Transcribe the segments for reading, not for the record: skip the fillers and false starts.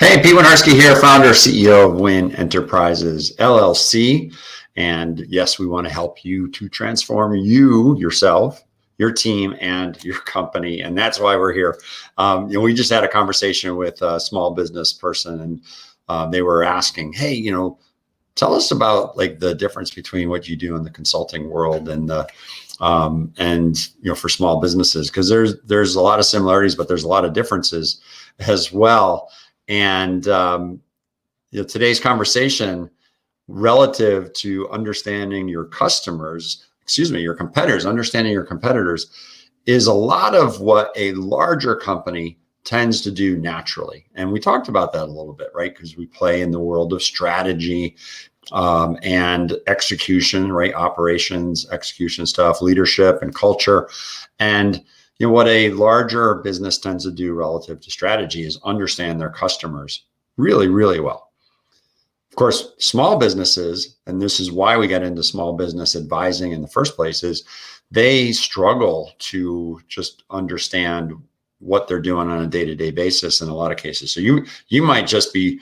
Hey, Pete Winiarski here, founder, CEO of Win Enterprises, LLC. And yes, we want to help you to transform yourself, your team, and your company. And that's why we're here. We just had a conversation with a small business person, and they were asking, hey, tell us about like the difference between what you do in the consulting world and for small businesses, because there's a lot of similarities, but there's a lot of differences as well. And today's conversation relative to understanding your competitors, understanding your competitors is a lot of what a larger company tends to do naturally. And we talked about that a little bit, right? Because we play in the world of strategy and execution, right? Operations, execution stuff, leadership and culture. And what a larger business tends to do relative to strategy is understand their customers really, really well. Of course, small businesses, and this is why we got into small business advising in the first place, is they struggle to just understand what they're doing on a day-to-day basis in a lot of cases. So you might just be,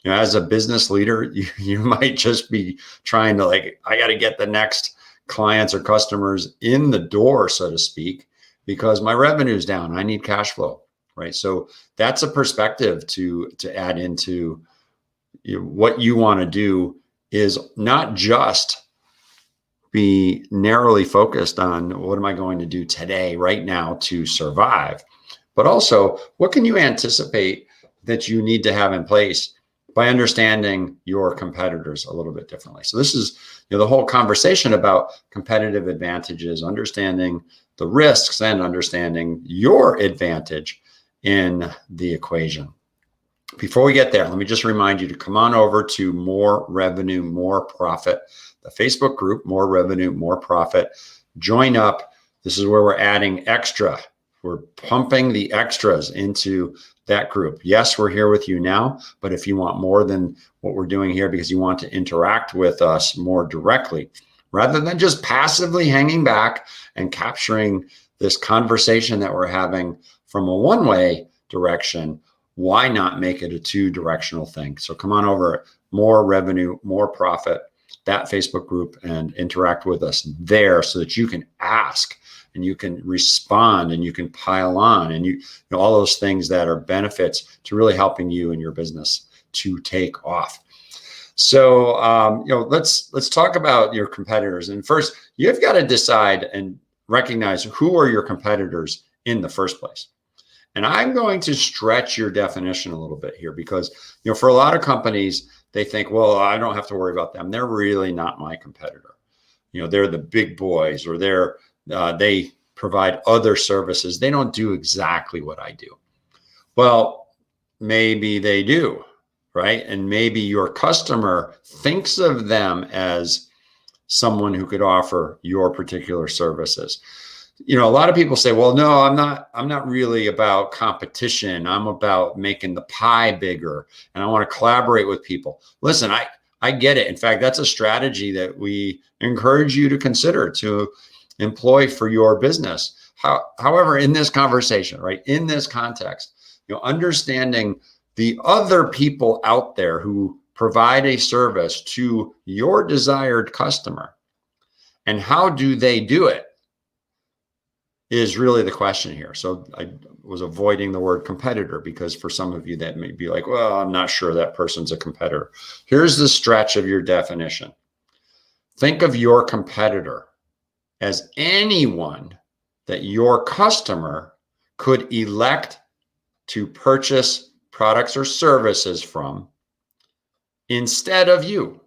as a business leader, you might just be trying to I got to get the next clients or customers in the door, so to speak, because my revenue is down. I need cash flow, right? So that's a perspective to add into what you want to do is not just be narrowly focused on what am I going to do today, right now to survive, but also what can you anticipate that you need to have in place by understanding your competitors a little bit differently. So this is the whole conversation about competitive advantages, understanding the risks and understanding your advantage in the equation. Before we get there, let me just remind you to come on over to More Revenue, More Profit, the Facebook group, More Revenue, More Profit. Join up. This is where we're adding extra. We're pumping the extras into that group. Yes, we're here with you now, but if you want more than what we're doing here because you want to interact with us more directly, rather than just passively hanging back and capturing this conversation that we're having from a one-way direction, why not make it a two-directional thing? So come on over, More Revenue, More Profit, that Facebook group, and interact with us there so that you can ask and you can respond and you can pile on and all those things that are benefits to really helping you and your business to take off. So let's talk about your competitors. And first, you've got to decide and recognize who are your competitors in the first place. And I'm going to stretch your definition a little bit here because for a lot of companies, they think, well, I don't have to worry about them. They're really not my competitor. They're the big boys, or they provide other services. They don't do exactly what I do. Well, maybe they do, right? And maybe your customer thinks of them as someone who could offer your particular services. A lot of people say, well, no, I'm not really about competition. I'm about making the pie bigger, and I want to collaborate with people. Listen, I get it. In fact, that's a strategy that we encourage you to consider to employ for your business. However, in this conversation, right, in this context, understanding the other people out there who provide a service to your desired customer and how do they do it is really the question here. So I was avoiding the word competitor because for some of you that may be like, well, I'm not sure that person's a competitor. Here's the stretch of your definition. Think of your competitor as anyone that your customer could elect to purchase products or services from instead of you,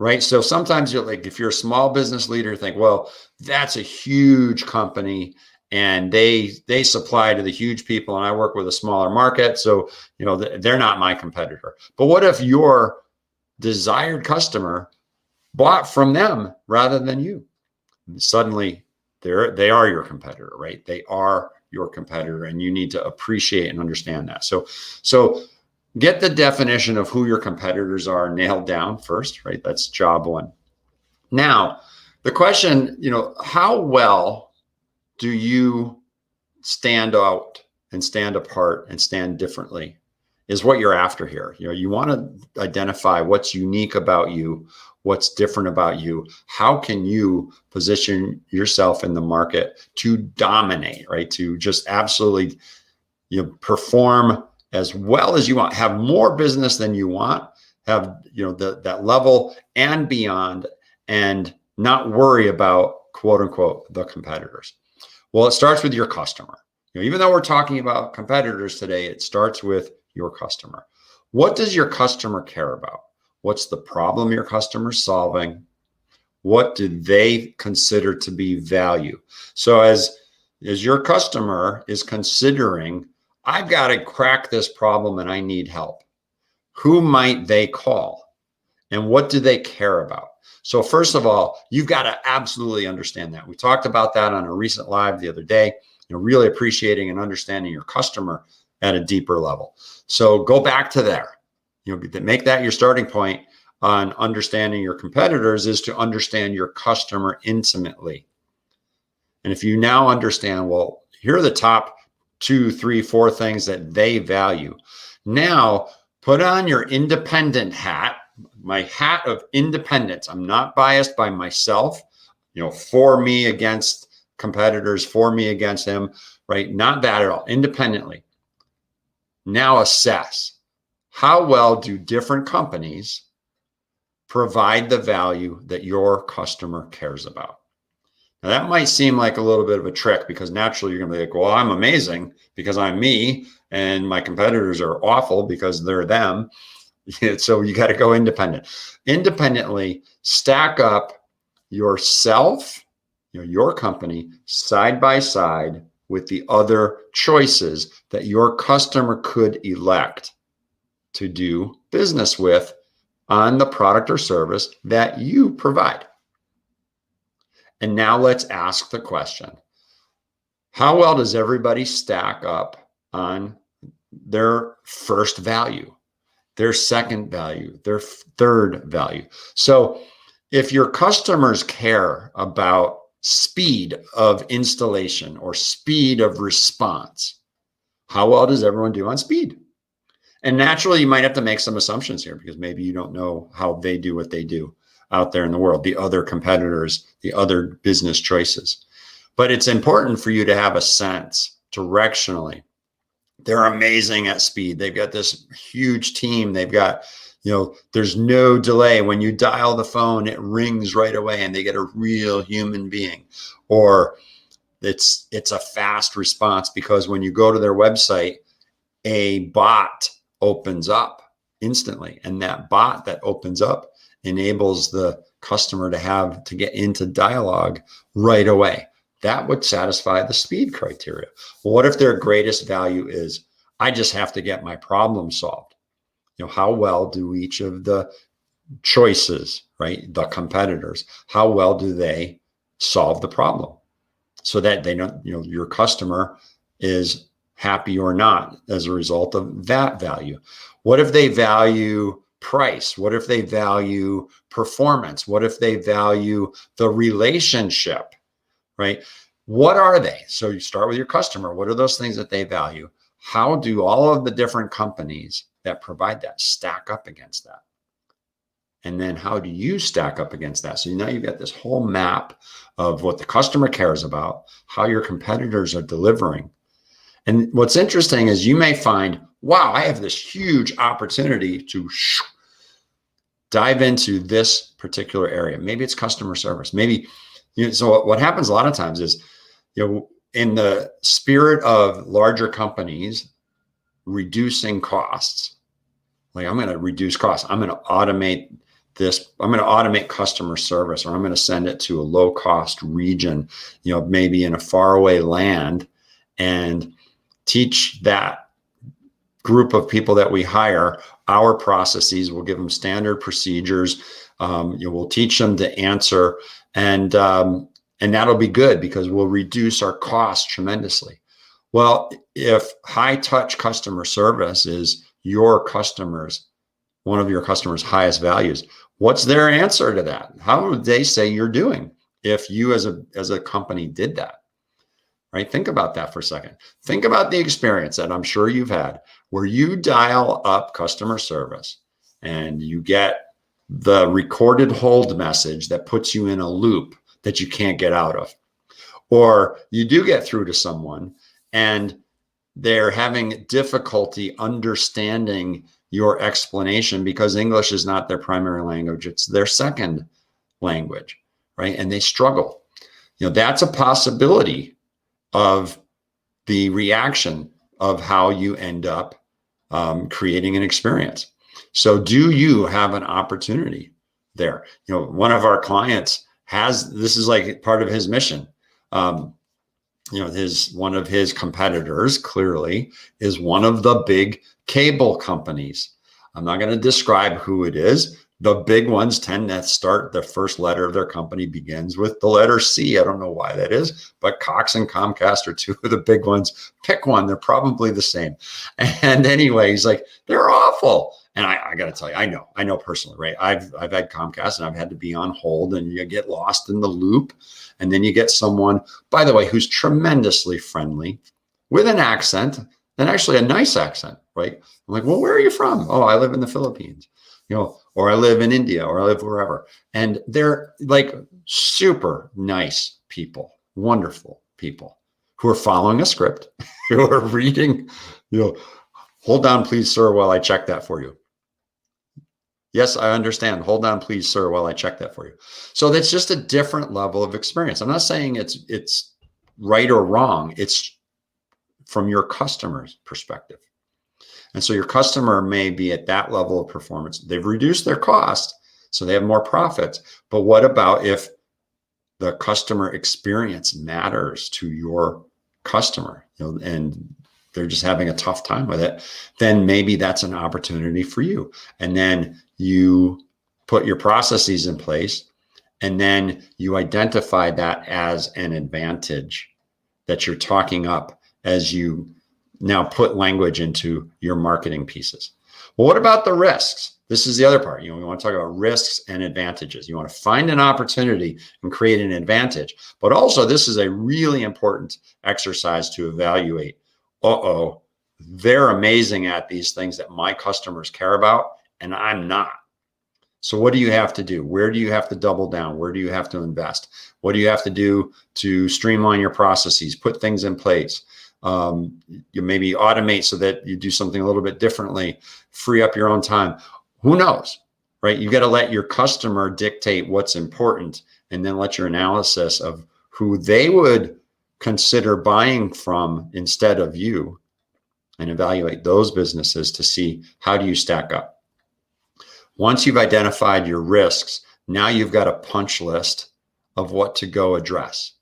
right? So sometimes if you're a small business leader, think, well, that's a huge company and they supply to the huge people and I work with a smaller market. So, they're not my competitor. But what if your desired customer bought from them rather than you? Suddenly they are your competitor, right? They are your competitor, and you need to appreciate and understand that. So get the definition of who your competitors are nailed down first, right? That's job one. Now, the question, how well do you stand out and stand apart and stand differently is what you're after here. You want to identify what's unique about you, what's different about you. How can you position yourself in the market to dominate, right? To just absolutely, perform as well as you want, have more business than you want, have, that level and beyond, and not worry about, quote unquote, the competitors. Well, it starts with your customer. Even though we're talking about competitors today, it starts with your customer. What does your customer care about? What's the problem your customer's solving? What do they consider to be value? So as your customer is considering, I've got to crack this problem and I need help, who might they call? And what do they care about? So first of all, you've got to absolutely understand that. We talked about that on a recent live the other day, really appreciating and understanding your customer at a deeper level. So go back to there, make that your starting point on understanding your competitors, is to understand your customer intimately. And if you now understand, well, here are the top 2, 3, 4 things that they value. Now put on your independent hat, my hat of independence. I'm not biased by myself, for me against competitors, for me against them, right? Not that at all, independently. Now assess, how well do different companies provide the value that your customer cares about? Now that might seem like a little bit of a trick, because naturally you're going to be like, well, I'm amazing because I'm me, and my competitors are awful because they're them. So you got to go independent. Independently stack up yourself, your company, side by side with the other choices that your customer could elect to do business with on the product or service that you provide. And now let's ask the question, how well does everybody stack up on their first value, their second value, their third value? So if your customers care about speed of installation or speed of response, how well does everyone do on speed? And naturally, you might have to make some assumptions here, because maybe you don't know how they do what they do out there in the world, the other competitors, the other business choices. But it's important for you to have a sense directionally. They're amazing at speed. They've got this huge team. They've got, there's no delay. When you dial the phone, it rings right away and they get a real human being. Or it's a fast response, because when you go to their website, a bot opens up instantly. And that bot that opens up enables the customer to get into dialogue right away. That would satisfy the speed criteria. Well, what if their greatest value is, I just have to get my problem solved? How well do each of the choices, right, the competitors, how well do they solve the problem, so that they know, your customer is happy or not as a result of that value? What if they value price? What if they value performance? What if they value the relationship, right? What are they? So you start with your customer. What are those things that they value? How do all of the different companies that provide that stack up against that? And then how do you stack up against that? So now you've got this whole map of what the customer cares about, how your competitors are delivering. And what's interesting is you may find, wow, I have this huge opportunity to dive into this particular area. Maybe it's customer service. Maybe, so what happens a lot of times is, in the spirit of larger companies reducing costs, like, I'm going to reduce costs, I'm going to automate this, I'm going to automate customer service, or I'm going to send it to a low cost region, maybe in a faraway land, and teach that group of people that we hire our processes. We'll give them standard procedures. We'll teach them to answer, and that'll be good, because we'll reduce our costs tremendously. Well, if high touch customer service is one of your customers' highest values, what's their answer to that? How would they say you're doing if you as a company did that? Right? Think about that for a second. Think about the experience that I'm sure you've had where you dial up customer service and you get the recorded hold message that puts you in a loop that you can't get out of. Or you do get through to someone and they're having difficulty understanding your explanation because English is not their primary language, it's their second language, right? And they struggle. That's a possibility of the reaction of how you end up creating an experience. So do you have an opportunity there? One of our clients this is like part of his mission. One of his competitors clearly is one of the big cable companies. I'm not going to describe who it is. The big ones tend to start, the first letter of their company begins with the letter C. I don't know why that is, but Cox and Comcast are two of the big ones. Pick one. They're probably the same. And anyway, he's like, they're awful. And I got to tell you, I know personally, right? I've had Comcast and I've had to be on hold and you get lost in the loop. And then you get someone, by the way, who's tremendously friendly with an accent and actually a nice accent, right? I'm like, well, where are you from? Oh, I live in the Philippines, or I live in India, or I live wherever. And they're like super nice people, wonderful people who are following a script, who are reading, hold on, please, sir, while I check that for you. Yes, I understand. Hold on, please, sir, while I check that for you. So that's just a different level of experience. I'm not saying it's right or wrong. It's from your customer's perspective. And so your customer may be at that level of performance. They've reduced their cost, so they have more profits. But what about if the customer experience matters to your customer, and they're just having a tough time with it? Then maybe that's an opportunity for you. And then you put your processes in place, and then you identify that as an advantage that you're talking up as you now put language into your marketing pieces. Well, what about the risks? This is the other part. We want to talk about risks and advantages. You want to find an opportunity and create an advantage. But also, this is a really important exercise to evaluate. They're amazing at these things that my customers care about, and I'm not. So what do you have to do? Where do you have to double down? Where do you have to invest? What do you have to do to streamline your processes, put things in place? You maybe automate so that you do something a little bit differently, free up your own time. Who knows, right? You got to let your customer dictate what's important, and then let your analysis of who they would consider buying from instead of you, and evaluate those businesses to see how do you stack up. Once you've identified your risks, now you've got a punch list of what to go address,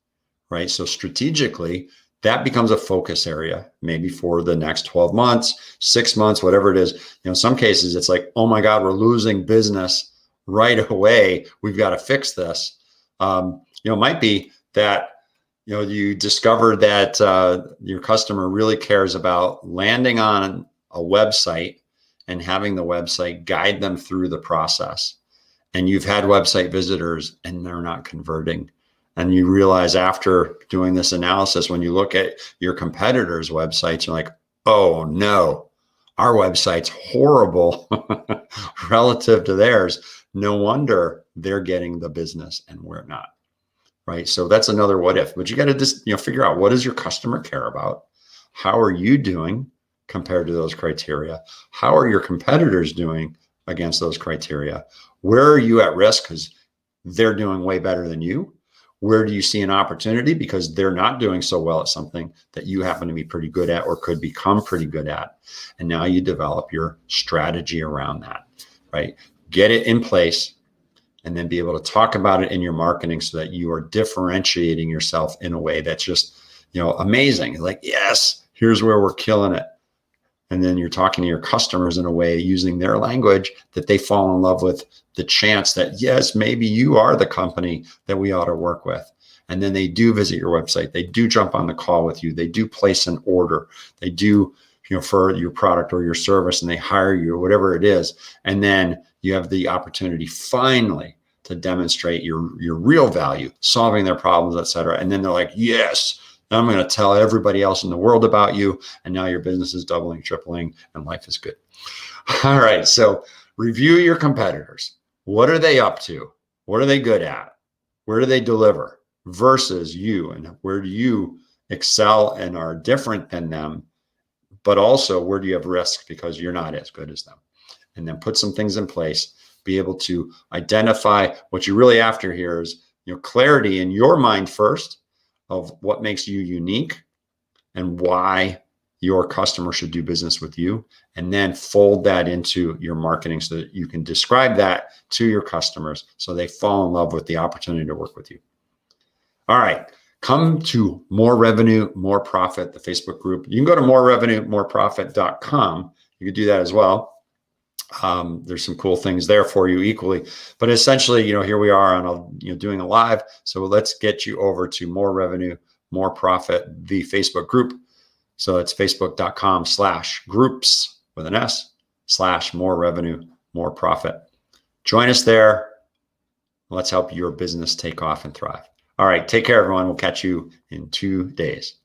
right? So strategically, that becomes a focus area, maybe for the next 12 months, 6 months, whatever it is. In some cases, it's like, oh my God, we're losing business right away. We've got to fix this. It might be that you discover that your customer really cares about landing on a website and having the website guide them through the process. And you've had website visitors and they're not converting. And you realize after doing this analysis, when you look at your competitors' websites, you're like, oh no, our website's horrible relative to theirs. No wonder they're getting the business and we're not. Right. So that's another what if, but you got to just, figure out, what does your customer care about? How are you doing compared to those criteria? How are your competitors doing against those criteria? Where are you at risk because they're doing way better than you? Where do you see an opportunity because they're not doing so well at something that you happen to be pretty good at or could become pretty good at? And now you develop your strategy around that, right? Get it in place, and then be able to talk about it in your marketing so that you are differentiating yourself in a way that's just, amazing. Like, yes, here's where we're killing it. And then you're talking to your customers in a way using their language that they fall in love with the chance that, yes, maybe you are the company that we ought to work with. And then they do visit your website. They do jump on the call with you. They do place an order. They do, for your product or your service, and they hire you or whatever it is. And then you have the opportunity finally to demonstrate your real value, solving their problems, et cetera. And then they're like, yes, And I'm going to tell everybody else in the world about you. And now your business is doubling, tripling, and life is good. All right. So review your competitors. What are they up to? What are they good at? Where do they deliver versus you? And where do you excel and are different than them? But also, where do you have risk because you're not as good as them? And then put some things in place. Be able to identify what you're really after here is, clarity in your mind first of what makes you unique and why your customer should do business with you, and then fold that into your marketing so that you can describe that to your customers so they fall in love with the opportunity to work with you. All right. Come to More Revenue, More Profit, the Facebook group. You can go to morerevenuemoreprofit.com. You can do that as well. There's some cool things there for you equally, but essentially, here we are on doing a live. So let's get you over to More Revenue, More Profit, the Facebook group. So it's facebook.com/groups with an S/more revenue, more profit. Join us there. Let's help your business take off and thrive. All right. Take care, everyone. We'll catch you in 2 days.